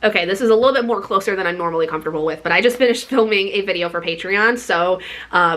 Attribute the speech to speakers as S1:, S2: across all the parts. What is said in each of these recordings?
S1: Okay, this is a little bit more closer than I'm normally comfortable with, but I just finished filming a video for Patreon, so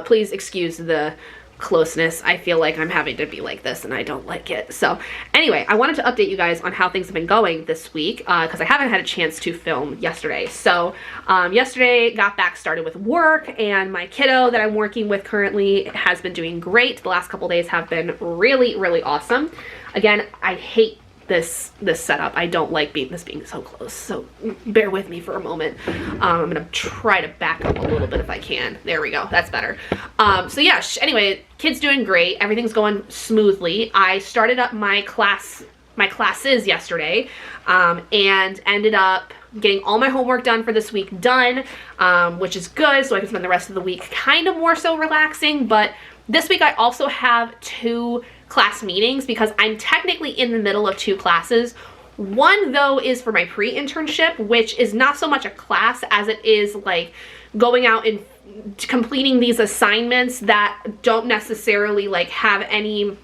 S1: please excuse the closeness. I feel like I'm having to be like this and I don't like it. So anyway, I wanted to update you guys on how things have been going this week because I haven't had a chance to film yesterday. So yesterday got back started with work, and my kiddo that I'm working with currently has been doing great. The last couple days have been really, really awesome. Again, I hate this setup. I don't like being so close, so bear with me for a moment. I'm gonna try to back up a little bit if I can. There we go, that's better. So yeah, anyway, kid's doing great, everything's going smoothly. I started up my classes yesterday and ended up getting all my homework done for this week done, which is good, so I can spend the rest of the week kind of more so relaxing. But this week I also have 2 class meetings because I'm technically in the middle of 2 classes. One though is for my pre-internship, which is not so much a class as it is like going out and completing these assignments that don't necessarily like have any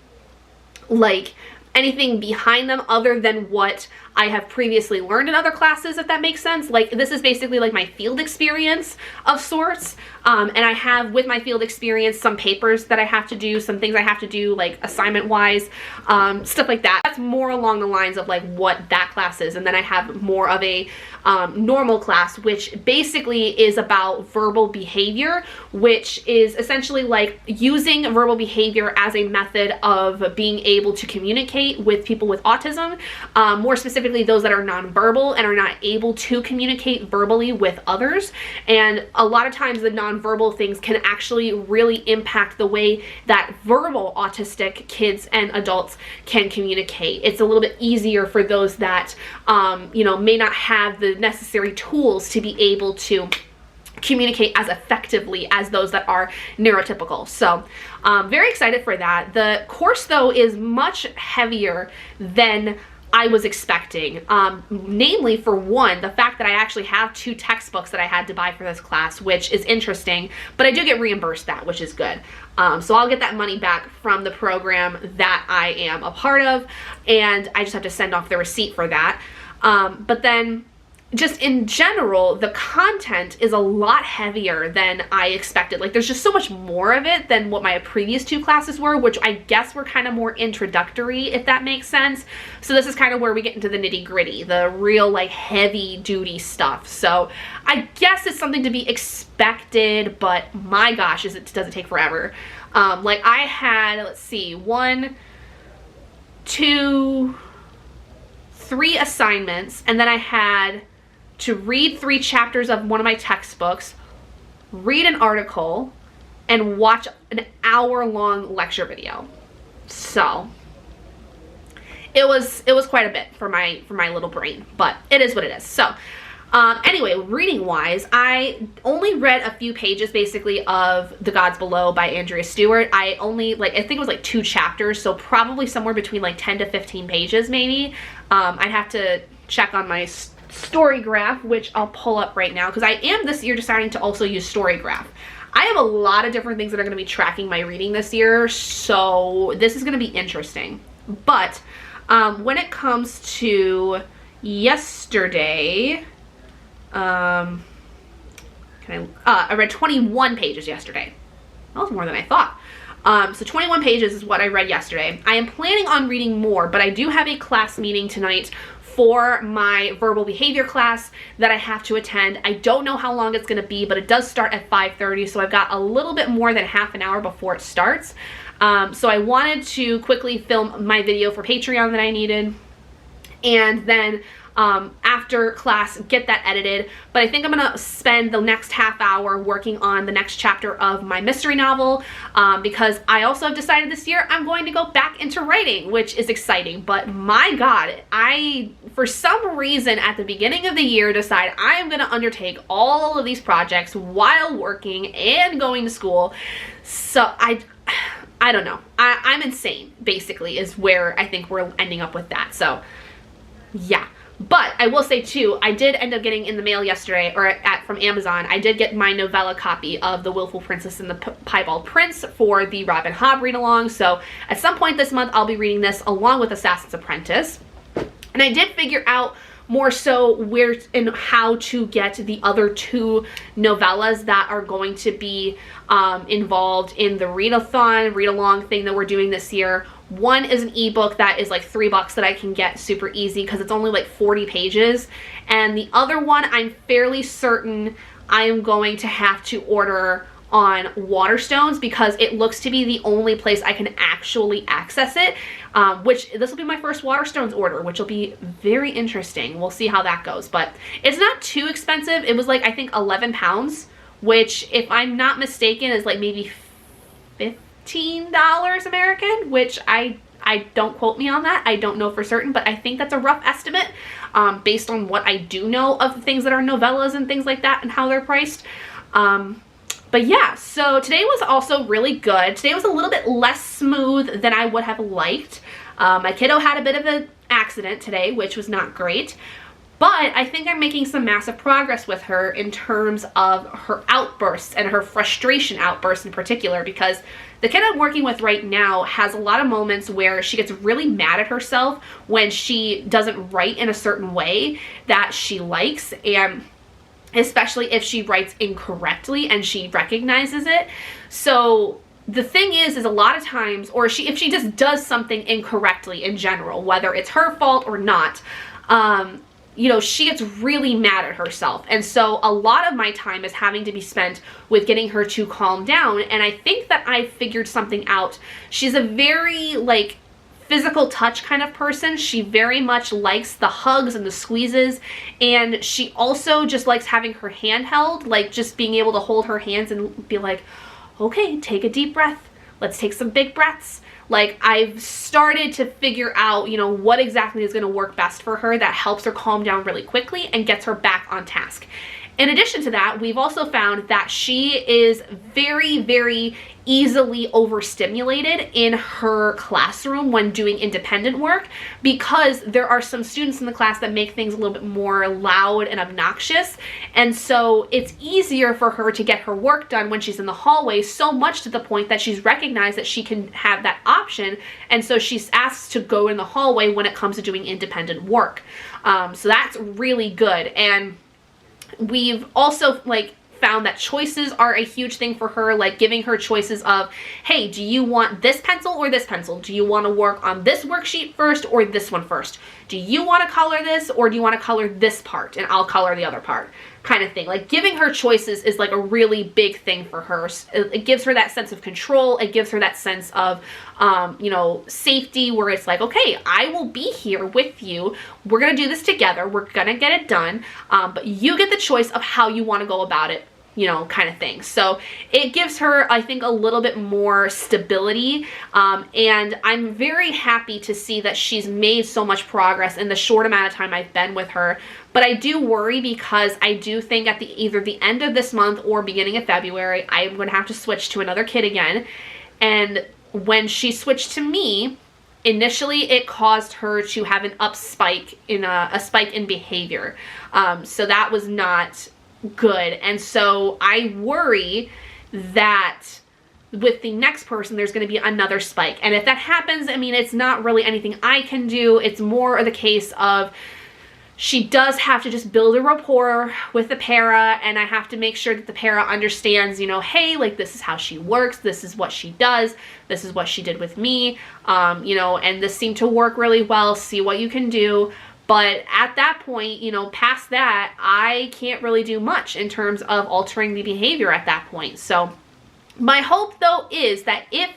S1: like anything behind them other than what I have previously learned in other classes, if that makes sense. Like, this is basically like my field experience of sorts. And I have with my field experience some papers that I have to do, some things I have to do like assignment wise, stuff like that. That's more along the lines of like what that class is. And then I have more of a normal class, which basically is about verbal behavior, which is essentially like using verbal behavior as a method of being able to communicate with people with autism, more specifically those that are nonverbal and are not able to communicate verbally with others. And a lot of times the nonverbal things can actually really impact the way that verbal autistic kids and adults can communicate. It's a little bit easier for those that you know, may not have the necessary tools to be able to communicate as effectively as those that are neurotypical. So very excited for that. The course though is much heavier than I was expecting, namely for one, the fact that I actually have 2 textbooks that I had to buy for this class, which is interesting, but I do get reimbursed that, which is good. So I'll get that money back from the program that I am a part of, and I just have to send off the receipt for that. But then just in general, the content is a lot heavier than I expected. Like, there's just so much more of it than what my previous 2 classes were, which I guess were kind of more introductory, if that makes sense. So this is kind of where we get into the nitty gritty, the real like heavy duty stuff. So I guess it's something to be expected, but my gosh, does it take forever. Like I had, let's see, 1, 2, 3 assignments, and then I had to read 3 chapters of one of my textbooks, read an article, and watch an hour-long lecture video. So it was quite a bit for my little brain, but it is what it is. So anyway, reading wise, I only read a few pages basically of The Gods Below by Andrea Stewart. I only, like, I think it was like 2 chapters, so probably somewhere between like 10 to 15 pages maybe. I'd have to check on my Storygraph, which I'll pull up right now, because I am this year deciding to also use Storygraph. I have a lot of different things that are going to be tracking my reading this year, so this is going to be interesting. But when it comes to yesterday, I read 21 pages yesterday. That was more than I thought. So 21 pages is what I read yesterday. I am planning on reading more, but I do have a class meeting tonight for my verbal behavior class that I have to attend. I don't know how long it's going to be, but it does start at 5:30, so I've got a little bit more than half an hour before it starts. So I wanted to quickly film my video for Patreon that I needed, and then after class get that edited. But I think I'm gonna spend the next half hour working on the next chapter of my mystery novel, because I also have decided this year I'm going to go back into writing, which is exciting. But my god, I for some reason at the beginning of the year decide I am gonna undertake all of these projects while working and going to school. So I don't know, I'm insane basically is where I think we're ending up with that. So yeah. But I will say too, I did end up getting in the mail yesterday, or from Amazon, I did get my novella copy of The Willful Princess and the Piebald Prince for the Robin Hobb read-along. So at some point this month, I'll be reading this along with Assassin's Apprentice. And I did figure out more so where and how to get the other 2 novellas that are going to be involved in the read-a-thon, read-along thing that we're doing this year. One is an ebook that is like $3 that I can get super easy because it's only like 40 pages. And the other one, I'm fairly certain I am going to have to order on Waterstones because it looks to be the only place I can actually access it, which this will be my first Waterstones order, which will be very interesting. We'll see how that goes, but it's not too expensive. It was like, I think 11 pounds, which if I'm not mistaken is like maybe $15 American, which I don't quote me on that. I don't know for certain, but I think that's a rough estimate based on what I do know of things that are novellas and things like that and how they're priced. But yeah, so today was also really good. Today was a little bit less smooth than I would have liked. My kiddo had a bit of an accident today, which was not great. But I think I'm making some massive progress with her in terms of her outbursts and her frustration outbursts in particular, because the kid I'm working with right now has a lot of moments where she gets really mad at herself when she doesn't write in a certain way that she likes, and especially if she writes incorrectly and she recognizes it. So the thing is a lot of times, or if she just does something incorrectly in general, whether it's her fault or not, you know, she gets really mad at herself. And so a lot of my time is having to be spent with getting her to calm down. And I think that I figured something out. She's a very like physical touch kind of person. She very much likes the hugs and the squeezes, and she also just likes having her hand held, like just being able to hold her hands and be like, okay, take a deep breath. Let's take some big breaths. Like, I've started to figure out, you know, what exactly is going to work best for her that helps her calm down really quickly and gets her back on task. In addition to that, we've also found that she is very, very easily overstimulated in her classroom when doing independent work, because there are some students in the class that make things a little bit more loud and obnoxious. And so it's easier for her to get her work done when she's in the hallway, so much to the point that she's recognized that she can have that option. And so she's asked to go in the hallway when it comes to doing independent work. So that's really good. And we've also like found that choices are a huge thing for her, like giving her choices of, hey, do you want this pencil or this pencil? Do you want to work on this worksheet first or this one first? Do you want to color this or do you want to color this part and I'll color the other part, kind of thing. Like giving her choices is like a really big thing for her. It gives her that sense of control. It gives her that sense of, you know, safety, where it's like, okay, I will be here with you. We're going to do this together. We're going to get it done. But you get the choice of how you want to go about it, you know, kind of thing. So it gives her, I think, a little bit more stability. And I'm very happy to see that she's made so much progress in the short amount of time I've been with her. But I do worry, because I do think at either the end of this month or beginning of February, I'm going to have to switch to another kid again. And when she switched to me, initially it caused her to have an spike in behavior. So that was not good. And so I worry that with the next person there's going to be another spike. And if that happens, I mean, it's not really anything I can do. It's more of the case of she does have to just build a rapport with the para, and I have to make sure that the para understands, you know, hey, like, this is how she works, this is what she does, this is what she did with me, you know, and this seemed to work really well, see what you can do. But at that point, you know, past that, I can't really do much in terms of altering the behavior at that point. So my hope, though, is that if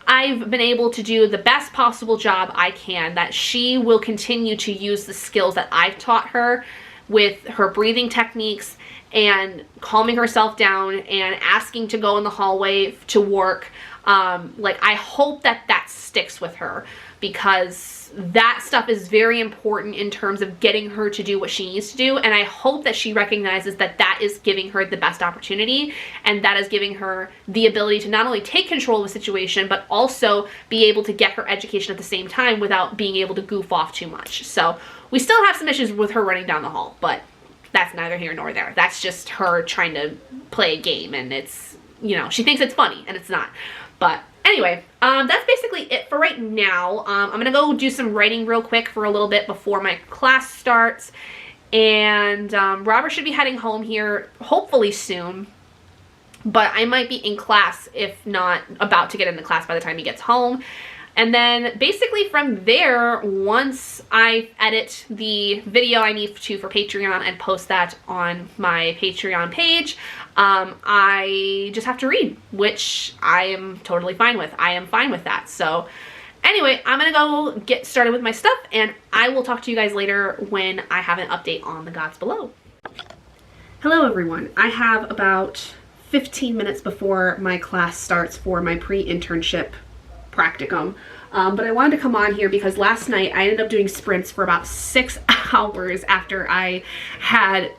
S1: I've been able to do the best possible job I can, that she will continue to use the skills that I've taught her with her breathing techniques and calming herself down and asking to go in the hallway to work. Like, I hope that that sticks with her, because that stuff is very important in terms of getting her to do what she needs to do. And I hope that she recognizes that that is giving her the best opportunity, and that is giving her the ability to not only take control of the situation, but also be able to get her education at the same time without being able to goof off too much. So we still have some issues with her running down the hall, but that's neither here nor there. That's just her trying to play a game, and it's, you know, she thinks it's funny and it's not. But Anyway, that's basically it for right now. I'm gonna go do some writing real quick for a little bit before my class starts. And Robert should be heading home here hopefully soon. But I might be in class, if not about to get into class by the time he gets home. And then basically from there, once I edit the video I need to for Patreon and post that on my Patreon page, I just have to read, which I am totally fine with. I am fine with that. So anyway, I'm gonna go get started with my stuff, and I will talk to you guys later when I have an update on the gods below. Hello everyone. I have about 15 minutes before my class starts for my pre-internship practicum. But I wanted to come on here because last night I ended up doing sprints for about 6 hours after I had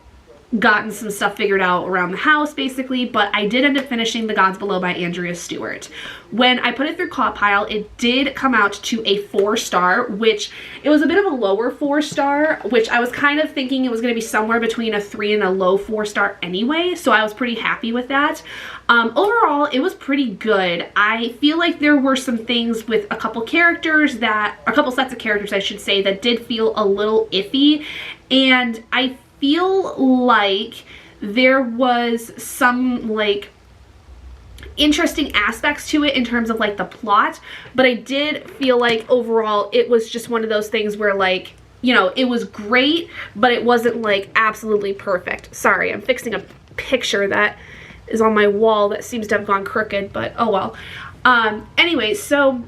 S1: gotten some stuff figured out around the house basically, but I did end up finishing The Gods Below by Andrea Stewart. When I put it through Compile, it did come out to a 4-star, which it was a bit of a lower 4-star, which I was kind of thinking it was going to be somewhere between a 3 and a low 4-star anyway, so I was pretty happy with that. Overall, it was pretty good. I feel like there were some things with a couple sets of characters I should say, that did feel a little iffy, and I feel like there was some like interesting aspects to it in terms of like the plot, but I did feel like overall it was just one of those things where, like, you know, it was great, but it wasn't like absolutely perfect. Sorry, I'm fixing a picture that is on my wall that seems to have gone crooked, but oh well. Anyway, so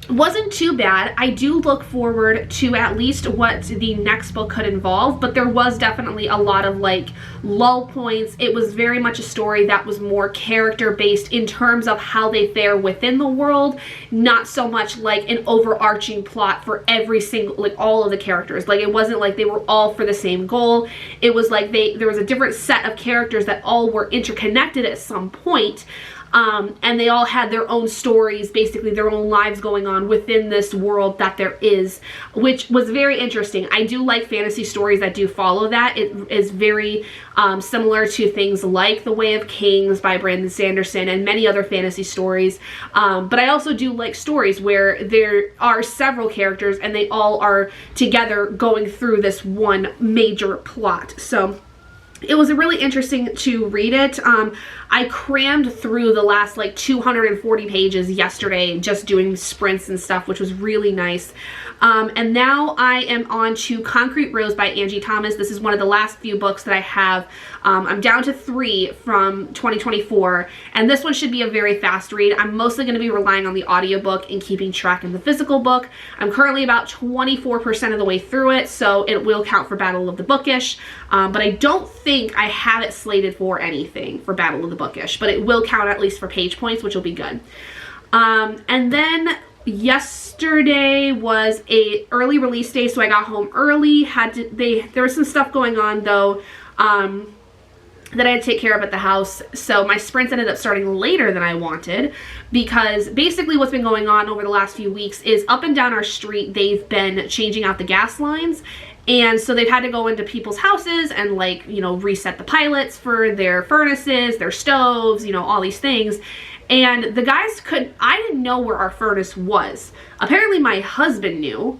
S1: wasn't too bad. I do look forward to at least what the next book could involve, but there was definitely a lot of like lull points. It was very much a story that was more character based in terms of how they fare within the world, not so much like an overarching plot for every single, like all of the characters. Like it wasn't like they were all for the same goal. It was like there was a different set of characters that all were interconnected at some point. And they all had their own stories, basically their own lives going on within this world that there is, which was very interesting. I do like fantasy stories that do follow that. It is very similar to things like The Way of Kings by Brandon Sanderson and many other fantasy stories. But I also do like stories where there are several characters and they all are together going through this one major plot. So it was really interesting to read it. I crammed through the last like 240 pages yesterday just doing sprints and stuff, which was really nice. And now I am on to Concrete Rose by Angie Thomas. This is one of the last few books that I have. I'm down to 3 from 2024, and this one should be a very fast read. I'm mostly going to be relying on the audiobook and keeping track of the physical book. I'm currently about 24% of the way through it, so it will count for Battle of the Bookish, but I don't think I have it slated for anything for Battle of the Bookish, but it will count at least for page points, which will be good. And then yesterday was a early release day, so I got home early. There was some stuff going on though that I had to take care of at the house, so my sprints ended up starting later than I wanted, because basically what's been going on over the last few weeks is up and down our street they've been changing out the gas lines, and so they've had to go into people's houses and, like, you know, reset the pilots for their furnaces, their stoves, you know, all these things. And the guys I didn't know where our furnace was. Apparently my husband knew.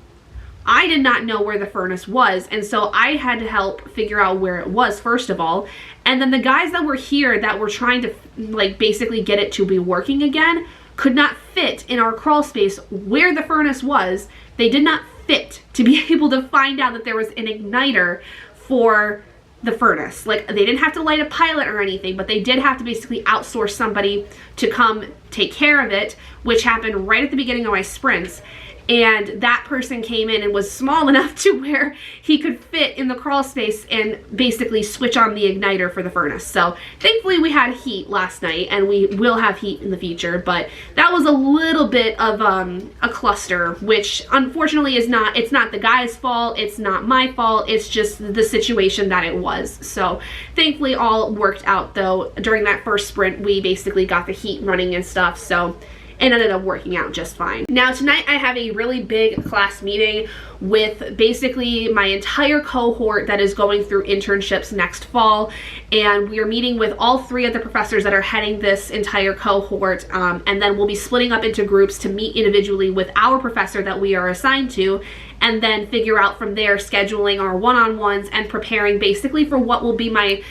S1: I did not know where the furnace was, and so I had to help figure out where it was first of all. And then the guys that were here that were trying to like basically get it to be working again could not fit in our crawl space where the furnace was. They did not fit to be able to find out that there was an igniter for the furnace. Like, they didn't have to light a pilot or anything, but they did have to basically outsource somebody to come take care of it, which happened right at the beginning of my sprints. And that person came in and was small enough to where he could fit in the crawl space and basically switch on the igniter for the furnace. So thankfully we had heat last night, and we will have heat in the future, but that was a little bit of a cluster, which unfortunately it's not the guy's fault, it's not my fault, it's just the situation that it was. So thankfully all worked out though. During that first sprint we basically got the heat running and stuff, so and ended up working out just fine. Now tonight I have a really big class meeting with basically my entire cohort that is going through internships next fall, and we are meeting with all 3 of the professors that are heading this entire cohort, and then we'll be splitting up into groups to meet individually with our professor that we are assigned to, and then figure out from there scheduling our one-on-ones and preparing basically for what will be my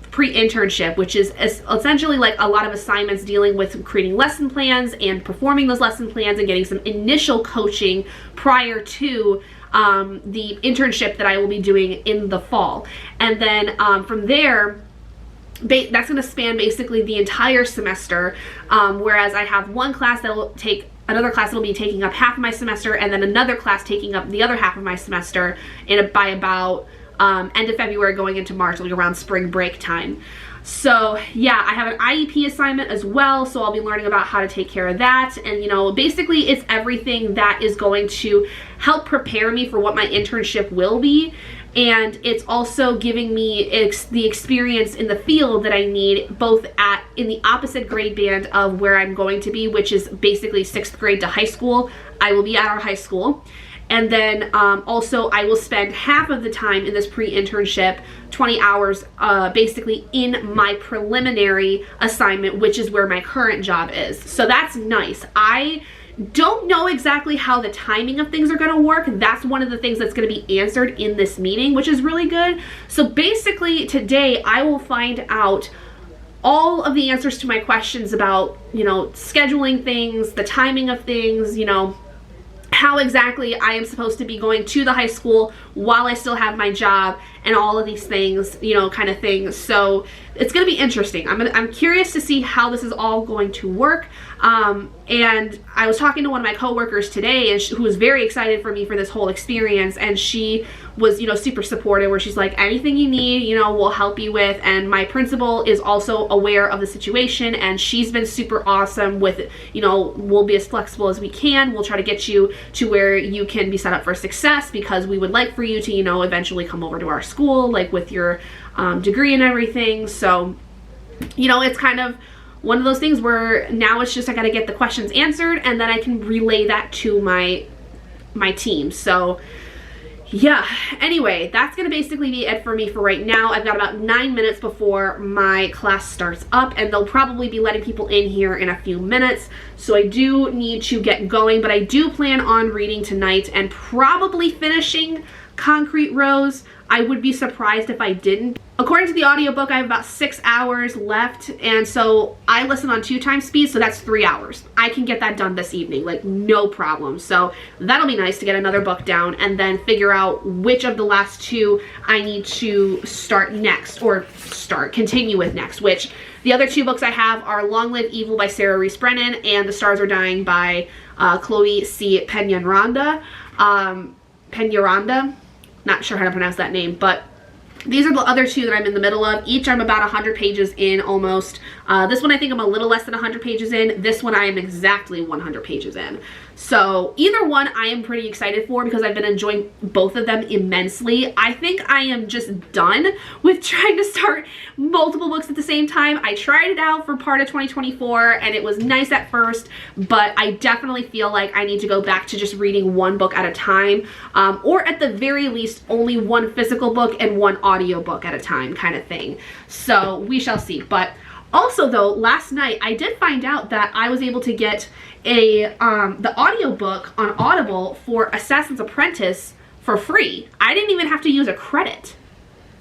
S1: pre-internship, which is essentially like a lot of assignments dealing with creating lesson plans and performing those lesson plans and getting some initial coaching prior to the internship that I will be doing in the fall. And then from there, that's going to span basically the entire semester, whereas I have one class that will take another class that will be taking up half of my semester, and then another class taking up the other half of my semester by about end of February going into March, like around spring break time. So yeah, I have an IEP assignment as well, so I'll be learning about how to take care of that. And you know, basically it's everything that is going to help prepare me for what my internship will be. And it's also giving me the experience in the field that I need, both in the opposite grade band of where I'm going to be, which is basically 6th grade to high school. I will be at our high school. And then also I will spend half of the time in this pre-internship, 20 hours, basically in my preliminary assignment, which is where my current job is. So that's nice. I don't know exactly how the timing of things are going to work. That's one of the things that's going to be answered in this meeting, which is really good. So basically today I will find out all of the answers to my questions about, you know, scheduling things, the timing of things, you know, how exactly I am supposed to be going to the high school while I still have my job and all of these things, you know, kind of things. So it's going to be interesting. I'm curious to see how this is all going to work. And I was talking to one of my coworkers today, and who was very excited for me for this whole experience, and she was, you know, super supportive, where she's like, anything you need, you know, we'll help you with. And my principal is also aware of the situation, and she's been super awesome with, you know, we'll be as flexible as we can. We'll try to get you to where you can be set up for success, because we would like for you to, you know, eventually come over to our school, like with your degree and everything. So, you know, it's kind of one of those things where now it's just I got to get the questions answered, and then I can relay that to my team. So yeah, anyway, that's gonna basically be it for me for right now. I've got about 9 minutes before my class starts up, and they'll probably be letting people in here in a few minutes, so I do need to get going. But I do plan on reading tonight and probably finishing Concrete Rose. I would be surprised if I didn't. According to the audiobook, I have about 6 hours left, and so I listen on 2 times speed, so that's 3 hours. I can get that done this evening, like no problem. So that'll be nice to get another book down and then figure out which of the last 2 I need to start next, or continue with next, which the other 2 books I have are Long Live Evil by Rees Brennan and The Stars Are Dying by Chloe C. Penaranda. Penaranda. Not sure how to pronounce that name, but these are the other 2 that I'm in the middle of. Each I'm about 100 pages in almost. This one I think I'm a little less than 100 pages in. This one I am exactly 100 pages in. So either one I am pretty excited for, because I've been enjoying both of them immensely. I think I am just done with trying to start multiple books at the same time. I tried it out for part of 2024 and it was nice at first, but I definitely feel like I need to go back to just reading one book at a time, or at the very least only one physical book and one audiobook at a time kind of thing. So we shall see. But also though, last night I did find out that I was able to get the audiobook on Audible for Assassin's Apprentice for free. I didn't even have to use a credit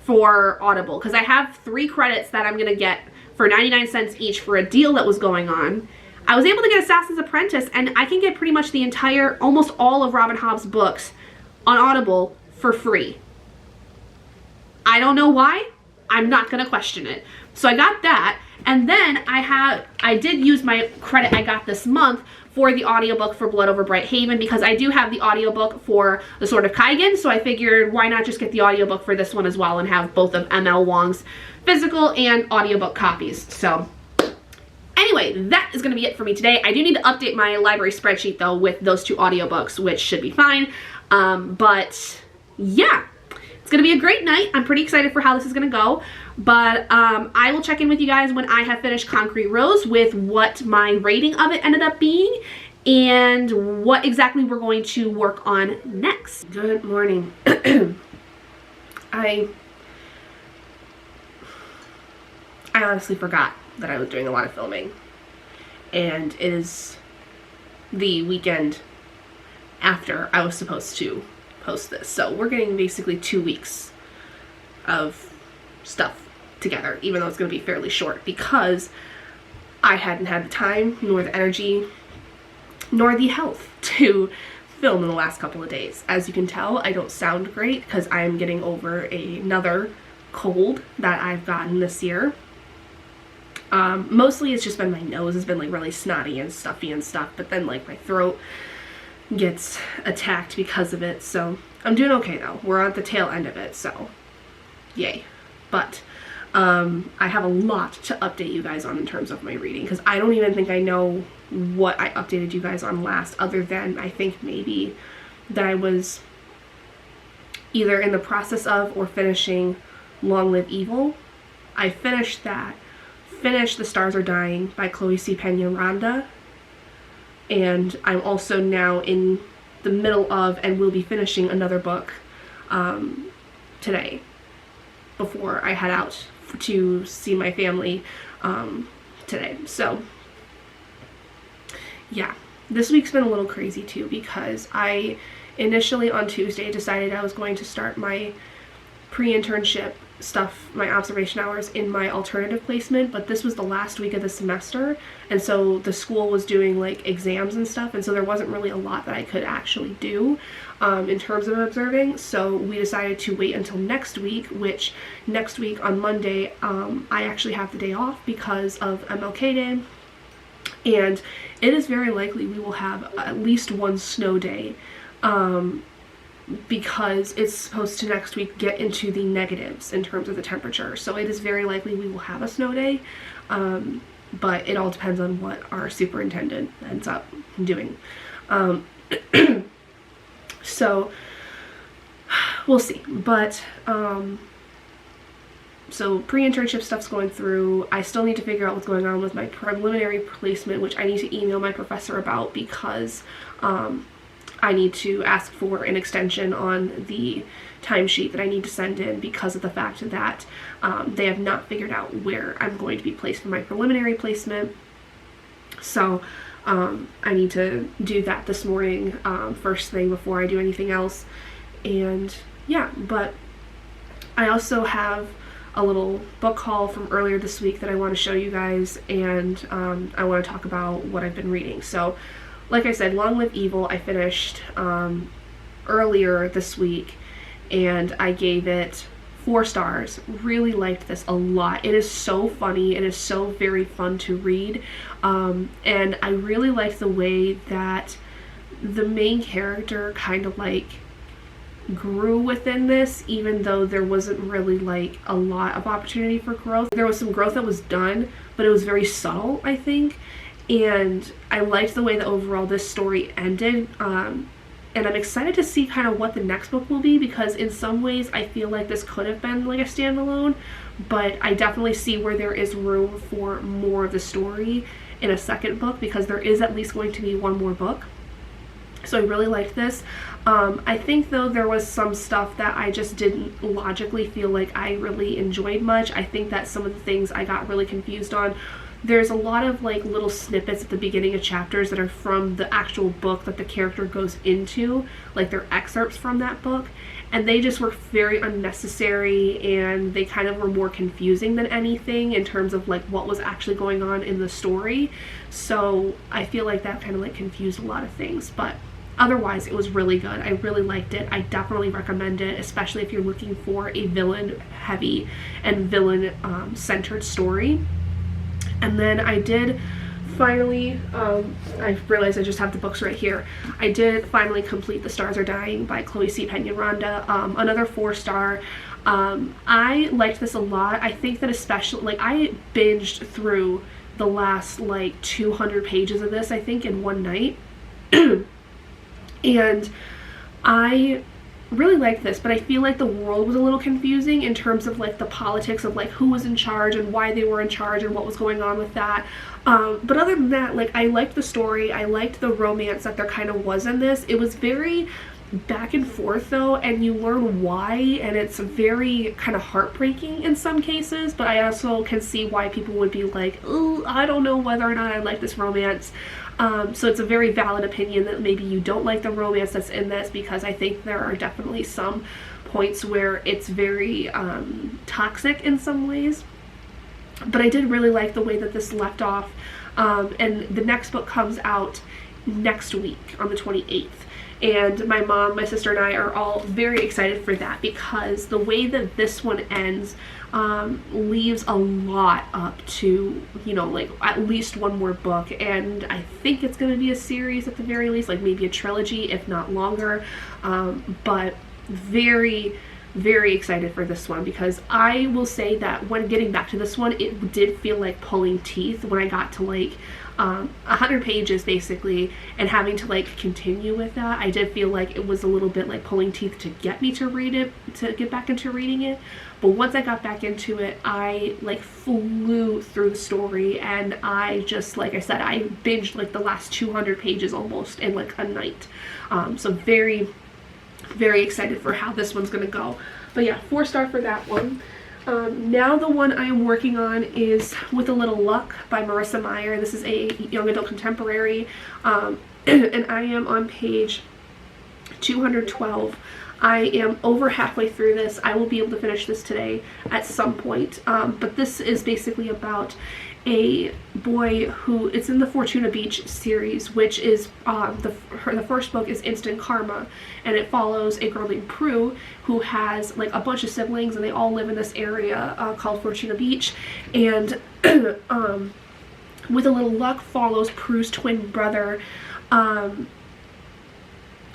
S1: for Audible, because I have 3 credits that I'm gonna get for 99 cents each for a deal that was going on. I was able to get Assassin's Apprentice, and I can get pretty much the entire, almost all of Robin Hobb's books on Audible for free. I don't know why. I'm not gonna question it. So I got that, and then I did use my credit I got this month for the audiobook for Blood Over Bright Haven, because I do have the audiobook for The Sword of Kaigan, so I figured why not just get the audiobook for this one as well and have both of ML Wong's physical and audiobook copies. So anyway, that is going to be it for me today. I do need to update my library spreadsheet though with those 2 audiobooks, which should be fine. But yeah, it's it's gonna be a great night. I'm pretty excited for how this is gonna go, but I will check in with you guys when I have finished Concrete Rose with what my rating of it ended up being and what exactly we're going to work on next. Good morning. I honestly forgot that I was doing a lot of filming, and it is the weekend after I was supposed to post this, so we're getting basically 2 weeks of stuff together, even though it's going to be fairly short because I hadn't had the time nor the energy nor the health to film in the last couple of days. As you can tell, I don't sound great because I am getting over another cold that I've gotten this year. Mostly it's just been my nose has been like really snotty and stuffy and stuff, but then like my throat gets attacked because of it, so I'm doing okay though. We're at the tail end of it, so yay. But I have a lot to update you guys on in terms of my reading, because I don't even think I know what I updated you guys on last, other than I think maybe that I was either in the process of or finishing Long Live Evil. I finished that. Finished The Stars Are Dying by Chloe C. Penaranda, and I'm also now in the middle of and will be finishing another book today before I head out to see my family today. So yeah, this week's been a little crazy too, because I initially on Tuesday decided I was going to start my pre-internship stuff, my observation hours in my alternative placement, but this was the last week of the semester, and so the school was doing like exams and stuff, and so there wasn't really a lot that I could actually do in terms of observing, so we decided to wait until next week, which next week on Monday I actually have the day off because of MLK Day, and it is very likely we will have at least one snow day because it's supposed to next week get into the negatives in terms of the temperature. So it is very likely we will have a snow day, but it all depends on what our superintendent ends up doing. So we'll see. But so pre-internship stuff's going through. I still need to figure out what's going on with my preliminary placement, which I need to email my professor about, because I need to ask for an extension on the timesheet that I need to send in, because of the fact that they have not figured out where I'm going to be placed for my preliminary placement. So I need to do that this morning, first thing before I do anything else. And yeah, but I also have a little book haul from earlier this week that I want to show you guys, and I want to talk about what I've been reading. So like I said, Long Live Evil I finished earlier this week, and I gave it 4 stars. Really liked this a lot. It is so funny. It is so very fun to read, and I really like the way that the main character kind of like grew within this, even though there wasn't really like a lot of opportunity for growth. There was some growth that was done, but it was very subtle, I think. And I liked the way that overall this story ended, and I'm excited to see kind of what the next book will be, because in some ways I feel like this could have been like a standalone, but I definitely see where there is room for more of the story in a second book, because there is at least going to be one more book. So I really liked this. I think though there was some stuff that I just didn't logically feel like I really enjoyed much. I think that some of the things I got really confused on. There's a lot of like little snippets at the beginning of chapters that are from the actual book that the character goes into, like they're excerpts from that book, and they just were very unnecessary, and they kind of were more confusing than anything in terms of like what was actually going on in the story. So I feel like that kind of like confused a lot of things, but otherwise it was really good. I really liked it. I definitely recommend it, especially if you're looking for a villain heavy and villain centered story. And then I did finally, I realized I just have the books right here. I did finally complete The Stars Are Dying by Chloe C. Penaranda, another 4-star. I liked this a lot. I think that especially, like, I binged through the last like 200 pages of this, I think, in one night. And I really liked this, but I feel like the world was a little confusing in terms of like the politics of like who was in charge and why they were in charge and what was going on with that. But other than that, like, I liked the story. I liked the romance that there kind of was in this. It was very back and forth though, and you learn why, and it's very kind of heartbreaking in some cases, but I also can see why people would be like, oh, I don't know whether or not I like this romance. So it's a very valid opinion that maybe you don't like the romance that's in this, because I think there are definitely some points where it's very toxic in some ways. But I did really like the way that this left off, and the next book comes out next week on the 28th. And my mom, my sister, and I are all very excited for that, because the way that this one ends leaves a lot up to, you know, like at least one more book, and I think it's going to be a series at the very least, like maybe a trilogy if not longer. But very, very excited for this one, because I will say that when getting back to this one, it did feel like pulling teeth when I got to like 100 pages basically, and having to like continue with that. I did feel like it was a little bit like pulling teeth to get me to read it, to get back into reading it. But once I got back into it, I like flew through the story, and I just, like I said, I binged like the last 200 pages almost in like a night. So very, very excited for how this one's gonna go. But yeah, 4-star for that one. Now the one I am working on is With a Little Luck by Marissa Meyer. This is a young adult contemporary, and I am on page 212. I am over halfway through this. I will be able to finish this today at some point, but this is basically about a boy who, it's in the Fortuna Beach series, which is the first book is Instant Karma, and it follows a girl named Prue who has like a bunch of siblings, and they all live in this area called Fortuna Beach. And With a Little Luck follows Prue's twin brother, oh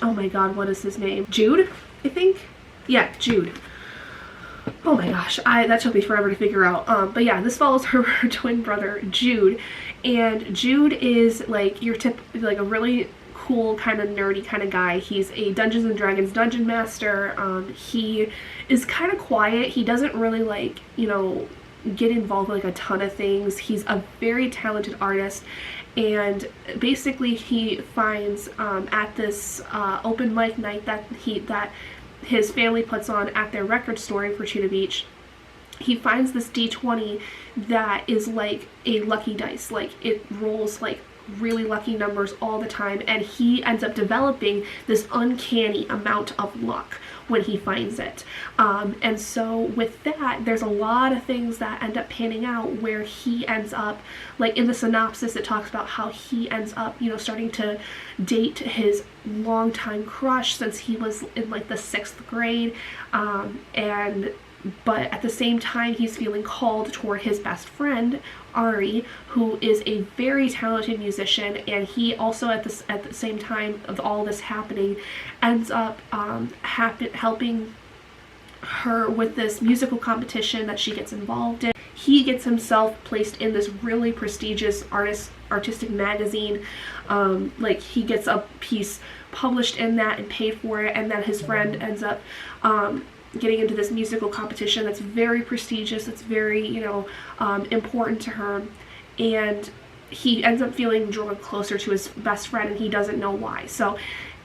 S1: my god, what is his name? Jude, I think? Yeah, Jude. Oh my gosh, that took me forever to figure out. But yeah, this follows her twin brother, Jude. And Jude is like your like a really cool kind of nerdy kind of guy. He's a Dungeons and Dragons dungeon master. He is kind of quiet. He doesn't really like, you know, get involved with like a ton of things. He's a very talented artist. And basically he finds at this open mic night that his family puts on at their record store in Fortuna Beach, he finds this D20 that is like a lucky dice. Like, it rolls like really lucky numbers all the time, and he ends up developing this uncanny amount of luck when he finds it. And so with that, there's a lot of things that end up panning out where he ends up, like in the synopsis, it talks about how he ends up, you know, starting to date his longtime crush since he was in like the 6th grade. But at the same time, he's feeling called toward his best friend, Ari, who is a very talented musician, and he also at the same time of all this happening ends up helping her with this musical competition that she gets involved in. He gets himself placed in this really prestigious artistic magazine. Like, he gets a piece published in that and paid for it, and then his friend ends up getting into this musical competition that's very prestigious, it's very, you know, important to her, and he ends up feeling drawn closer to his best friend, and he doesn't know why. So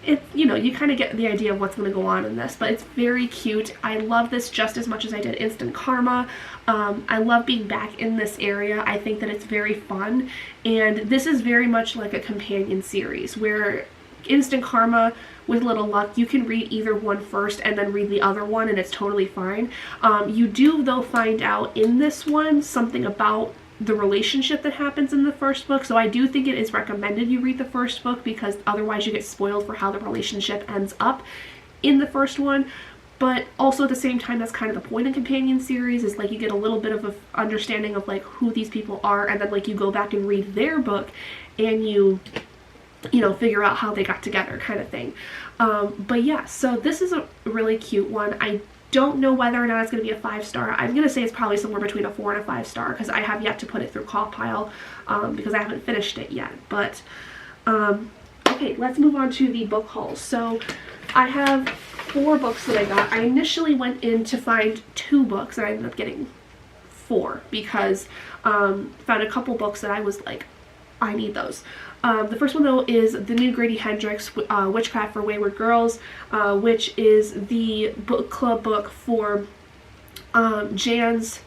S1: it, you know, you kind of get the idea of what's going to go on in this, but it's very cute. I love this just as much as I did Instant Karma. I love being back in this area. I think that it's very fun, and this is very much like a companion series where Instant Karma, With Little Luck, you can read either one first and then read the other one, and it's totally fine. You do though find out in this one something about the relationship that happens in the first book, so I do think it is recommended you read the first book, because otherwise you get spoiled for how the relationship ends up in the first one. But also at the same time, that's kind of the point of companion series, is like you get a little bit of an understanding of like who these people are, and then like you go back and read their book and you know, figure out how they got together, kind of thing. But yeah, so this is a really cute one. I don't know whether or not it's going to be a 5-star. I'm going to say it's probably somewhere between a 4 and a 5-star, because I have yet to put it through Call-Pile, because I haven't finished it yet. But okay, let's move on to the book haul. So I have 4 books that I got. I initially went in to find 2 books and I ended up getting 4 because found a couple books that I was like, I need those. The first one though is the new Grady Hendrix Witchcraft for Wayward Girls, which is the book club book for Jan's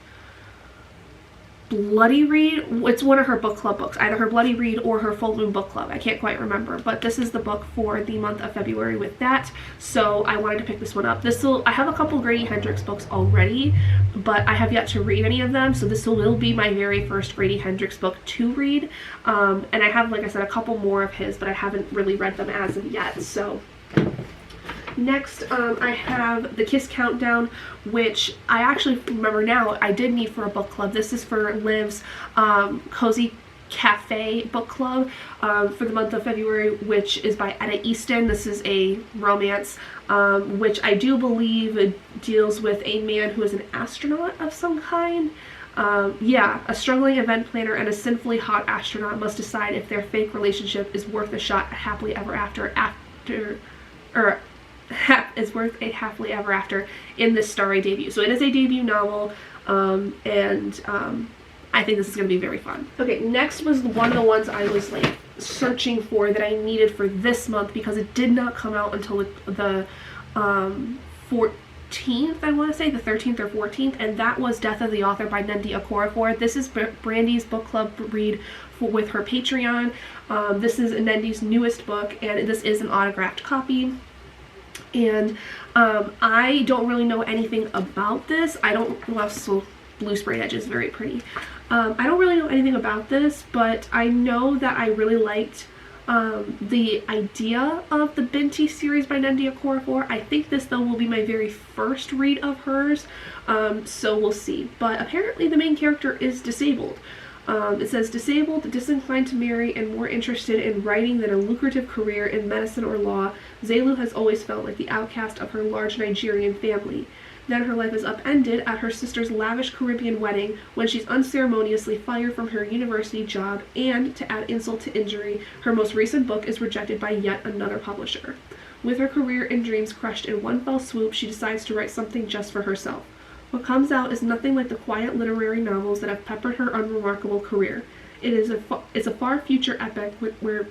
S1: Bloody Read. It's one of her book club books, either her Bloody Read or her Full Moon book club. I can't quite remember, but this is the book for the month of February with that, so I wanted to pick this one up. I have a couple Grady Hendrix books already, but I have yet to read any of them, so this will be my very first Grady Hendrix book to read. And I have, like I said, a couple more of his, but I haven't really read them as of yet. So next, I have The Kiss Countdown, which I actually remember now I did need for a book club. This is for Liv's Cozy Cafe book club for the month of February, which is by Etta Easton. This is a romance, which I do believe deals with a man who is an astronaut of some kind. Yeah, a struggling event planner and a sinfully hot astronaut must decide if their fake relationship is worth a shot at happily ever after in this starry debut. So it is a debut novel, and I think this is going to be very fun. Okay, next was one of the ones I was like searching for that I needed for this month because it did not come out until the 14th, I want to say, the 13th or 14th, and that was Death of the Author by Nandi Okorafor. This is Brandy's book club read with her Patreon. This is Nandi's newest book, and this is an autographed copy. And I don't really know anything about this. So blue sprayed edge is very pretty. I don't really know anything about this, but I know that I really liked the idea of the Binti series by Nandi Okorafor. I think this though will be my very first read of hers, so we'll see. But apparently the main character is disabled. It says, disabled, disinclined to marry, and more interested in writing than a lucrative career in medicine or law, Zelu has always felt like the outcast of her large Nigerian family. Then her life is upended at her sister's lavish Caribbean wedding when she's unceremoniously fired from her university job, and, to add insult to injury, her most recent book is rejected by yet another publisher. With her career and dreams crushed in one fell swoop, she decides to write something just for herself. What comes out is nothing like the quiet literary novels that have peppered her unremarkable career. It's a far future epic where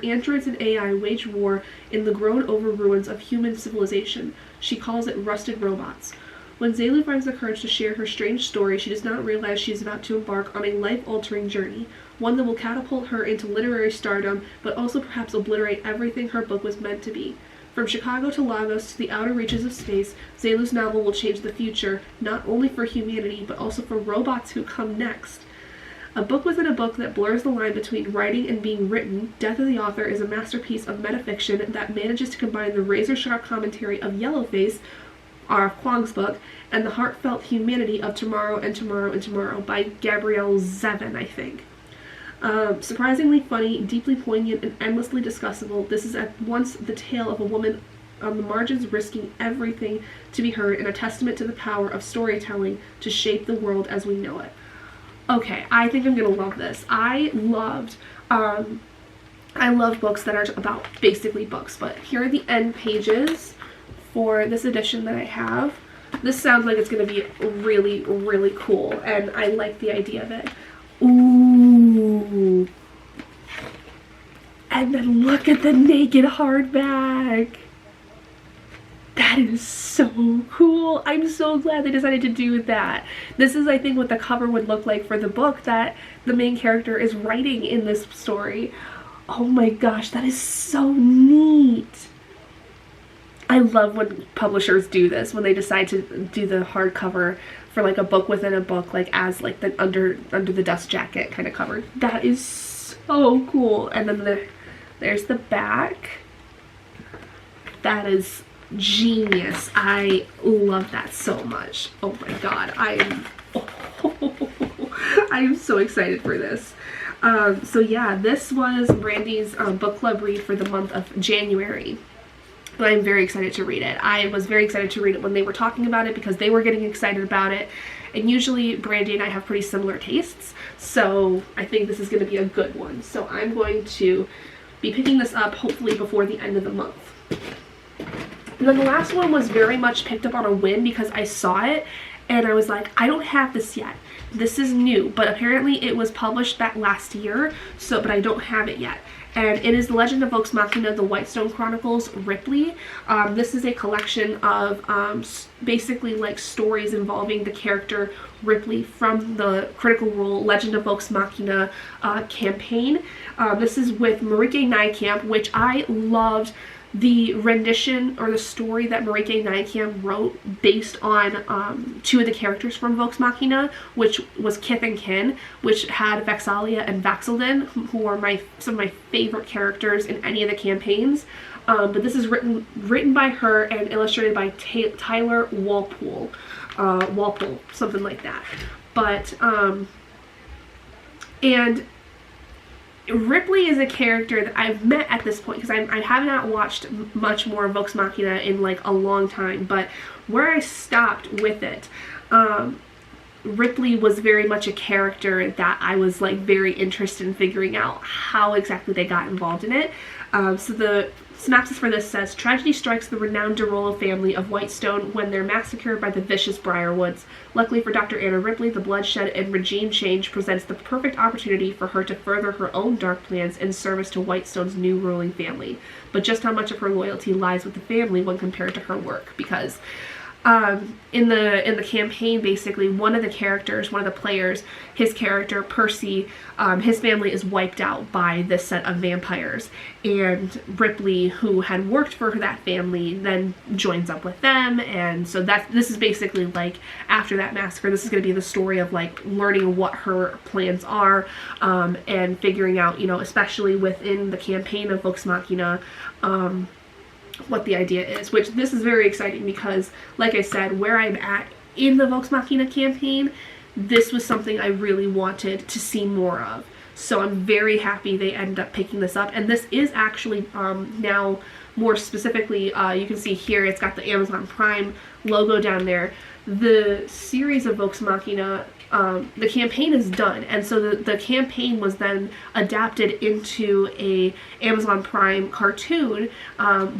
S1: androids and AI wage war in the grown-over ruins of human civilization. She calls it Rusted Robots. When Zelu finds the courage to share her strange story, she does not realize she is about to embark on a life-altering journey, one that will catapult her into literary stardom, but also perhaps obliterate everything her book was meant to be. From Chicago to Lagos to the outer reaches of space, Zelu's novel will change the future, not only for humanity, but also for robots who come next. A book within a book that blurs the line between writing and being written, Death of the Author is a masterpiece of metafiction that manages to combine the razor-sharp commentary of Yellowface, R.F. Kuang's book, and the heartfelt humanity of Tomorrow and Tomorrow and Tomorrow by Gabrielle Zevin, I think. Surprisingly funny, deeply poignant, and endlessly discussable, this is at once the tale of a woman on the margins risking everything to be heard, and a testament to the power of storytelling to shape the world as we know it. Okay, I think I'm gonna love this. I love books that are about basically books, but here are the end pages for this edition that I have. This sounds like it's gonna be really, really cool, and I like the idea of it. Ooh. And then look at the naked hardback. That is so cool. I'm so glad they decided to do that. This is, I think, what the cover would look like for the book that the main character is writing in this story. Oh my gosh, that is so neat. I love when publishers do this, when they decide to do the hardcover for like a book within a book, like as like the under the dust jacket kind of cover. That is so cool. And then there's the back. That is genius. I love that so much. Oh my god, I am so excited for this. So yeah, this was Brandy's book club read for the month of January. But I'm very excited to read it. I was very excited to read it when they were talking about it because they were getting excited about it. And usually Brandy and I have pretty similar tastes, so I think this is going to be a good one. So I'm going to be picking this up hopefully before the end of the month. And then the last one was very much picked up on a whim because I saw it and I was like, I don't have this yet. This is new, but apparently it was published back last year, so but I don't have it yet. And it is The Legend of Vox Machina, The Whitestone Chronicles, Ripley. This is a collection of basically like stories involving the character Ripley from the Critical Role Legend of Vox Machina campaign. This is with Marika Nijkamp, which I loved the rendition or the story that Marika Nijkamp wrote based on two of the characters from Vox Machina, which was Kith and Kin, which had Vexalia and Vax'ildan, who are some of my favorite characters in any of the campaigns. But this is written by her and illustrated by Tyler Walpole, something like that. But and Ripley is a character that I've met at this point because I have not watched much more of Vox Machina in like a long time, but where I stopped with it, Ripley was very much a character that I was like very interested in figuring out how exactly they got involved in it. So the synopsis for this says, tragedy strikes the renowned DeRollo family of Whitestone when they're massacred by the vicious Briarwoods. Luckily for Dr. Anna Ripley, the bloodshed and regime change presents the perfect opportunity for her to further her own dark plans in service to Whitestone's new ruling family. But just how much of her loyalty lies with the family when compared to her work? Because in the campaign, basically, one of the players, his character, Percy, his family is wiped out by this set of vampires. And Ripley, who had worked for that family, then joins up with them. And so this is basically like, after that massacre, this is going to be the story of like learning what her plans are, and figuring out, especially within the campaign of Vox Machina, what the idea is, which this is very exciting because, like I said, where I'm at in the Vox Machina campaign, this was something I really wanted to see more of. So I'm very happy they ended up picking this up. And this is actually now more specifically, you can see here, it's got the Amazon Prime logo down there. The series of Vox Machina, the campaign is done, and so the campaign was then adapted into a Amazon Prime cartoon,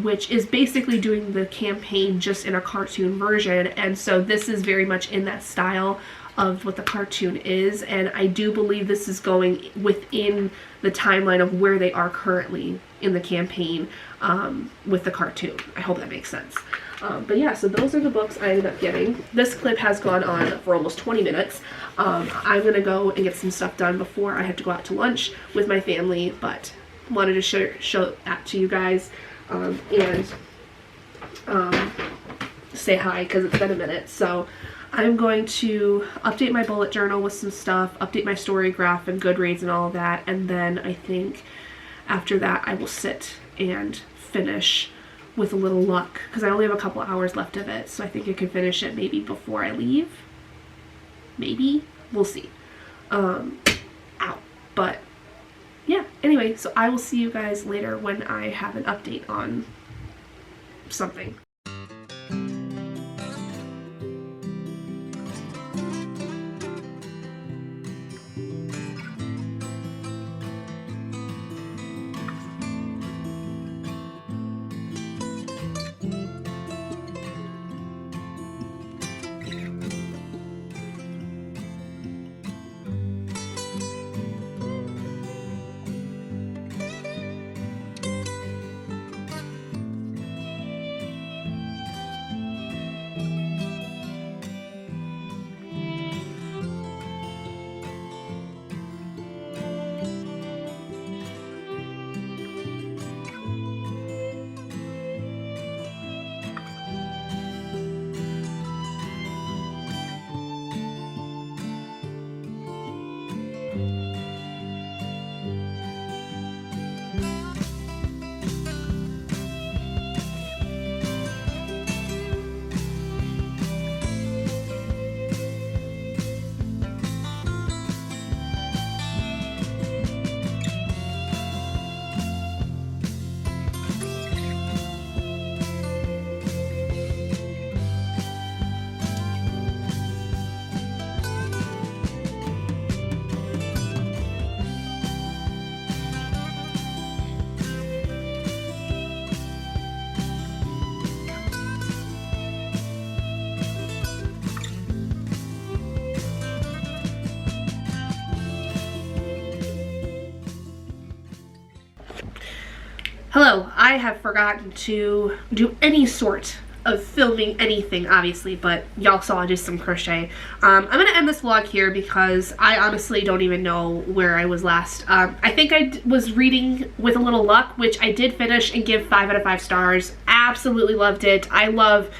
S1: which is basically doing the campaign just in a cartoon version. And so this is very much in that style of what the cartoon is, and I do believe this is going within the timeline of where they are currently in the campaign with the cartoon. I hope that makes sense. But yeah, so those are the books I ended up getting. This clip has gone on for almost 20 minutes. I'm gonna go and get some stuff done before I have to go out to lunch with my family, but wanted to show that to you guys, and say hi because it's been a minute. So I'm going to update my bullet journal with some stuff, update my story graph and Goodreads and all of that, and then I think after that I will sit and finish with a little luck, because I only have a couple hours left of it, so I think I can finish it maybe before I leave. Maybe. We'll see. But yeah, anyway, so I will see you guys later when I have an update on something. Hello, I have forgotten to do any sort of filming anything, obviously, but y'all saw just some crochet. I'm gonna end this vlog here because I honestly don't even know where I was last. I think I was reading With a Little Luck, which I did finish and give 5 out of 5 stars. Absolutely loved it. Honestly,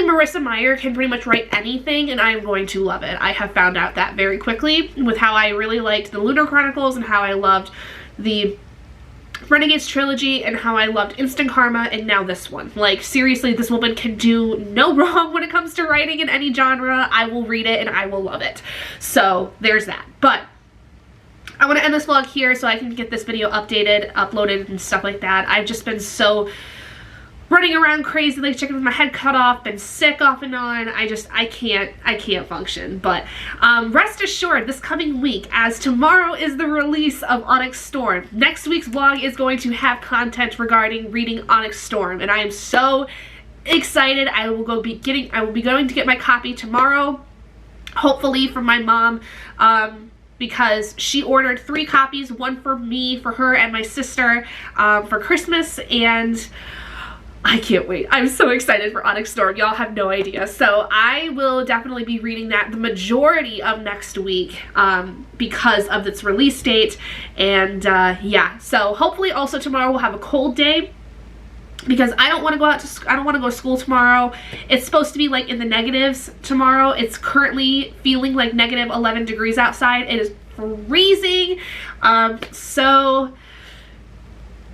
S1: Marissa Meyer can pretty much write anything and I am going to love it. I have found out that very quickly with how I really liked the Lunar Chronicles and how I loved the Renegades trilogy and how I loved Instant Karma and now this one. Like, seriously, this woman can do no wrong when it comes to writing in any genre. I will read it and I will love it. So there's that. But I want to end this vlog here so I can get this video uploaded and stuff like that. I've just been so running around crazy like chicken with my head cut off, been sick off and on. I can't function. But rest assured, this coming week, as tomorrow is the release of Onyx Storm, next week's vlog is going to have content regarding reading Onyx Storm, and I am so excited. I will be going to get my copy tomorrow, hopefully from my mom, because she ordered 3 copies, one for me, for her, and my sister for Christmas, and I can't wait. I'm so excited for Onyx Storm. Y'all have no idea. So I will definitely be reading that the majority of next week because of its release date. And yeah, so hopefully also tomorrow we'll have a cold day because I don't want to go I don't want to go to school tomorrow. It's supposed to be like in the negatives tomorrow. It's currently feeling like negative 11 degrees outside. It is freezing. So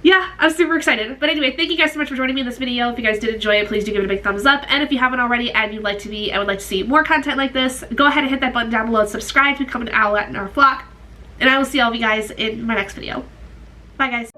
S1: yeah, I'm super excited. But anyway, thank you guys so much for joining me in this video. If you guys did enjoy it, please do give it a big thumbs up. And if you haven't already and you'd like to be and would like to see more content like this, go ahead and hit that button down below and subscribe to become an owlet in our flock. And I will see all of you guys in my next video. Bye guys.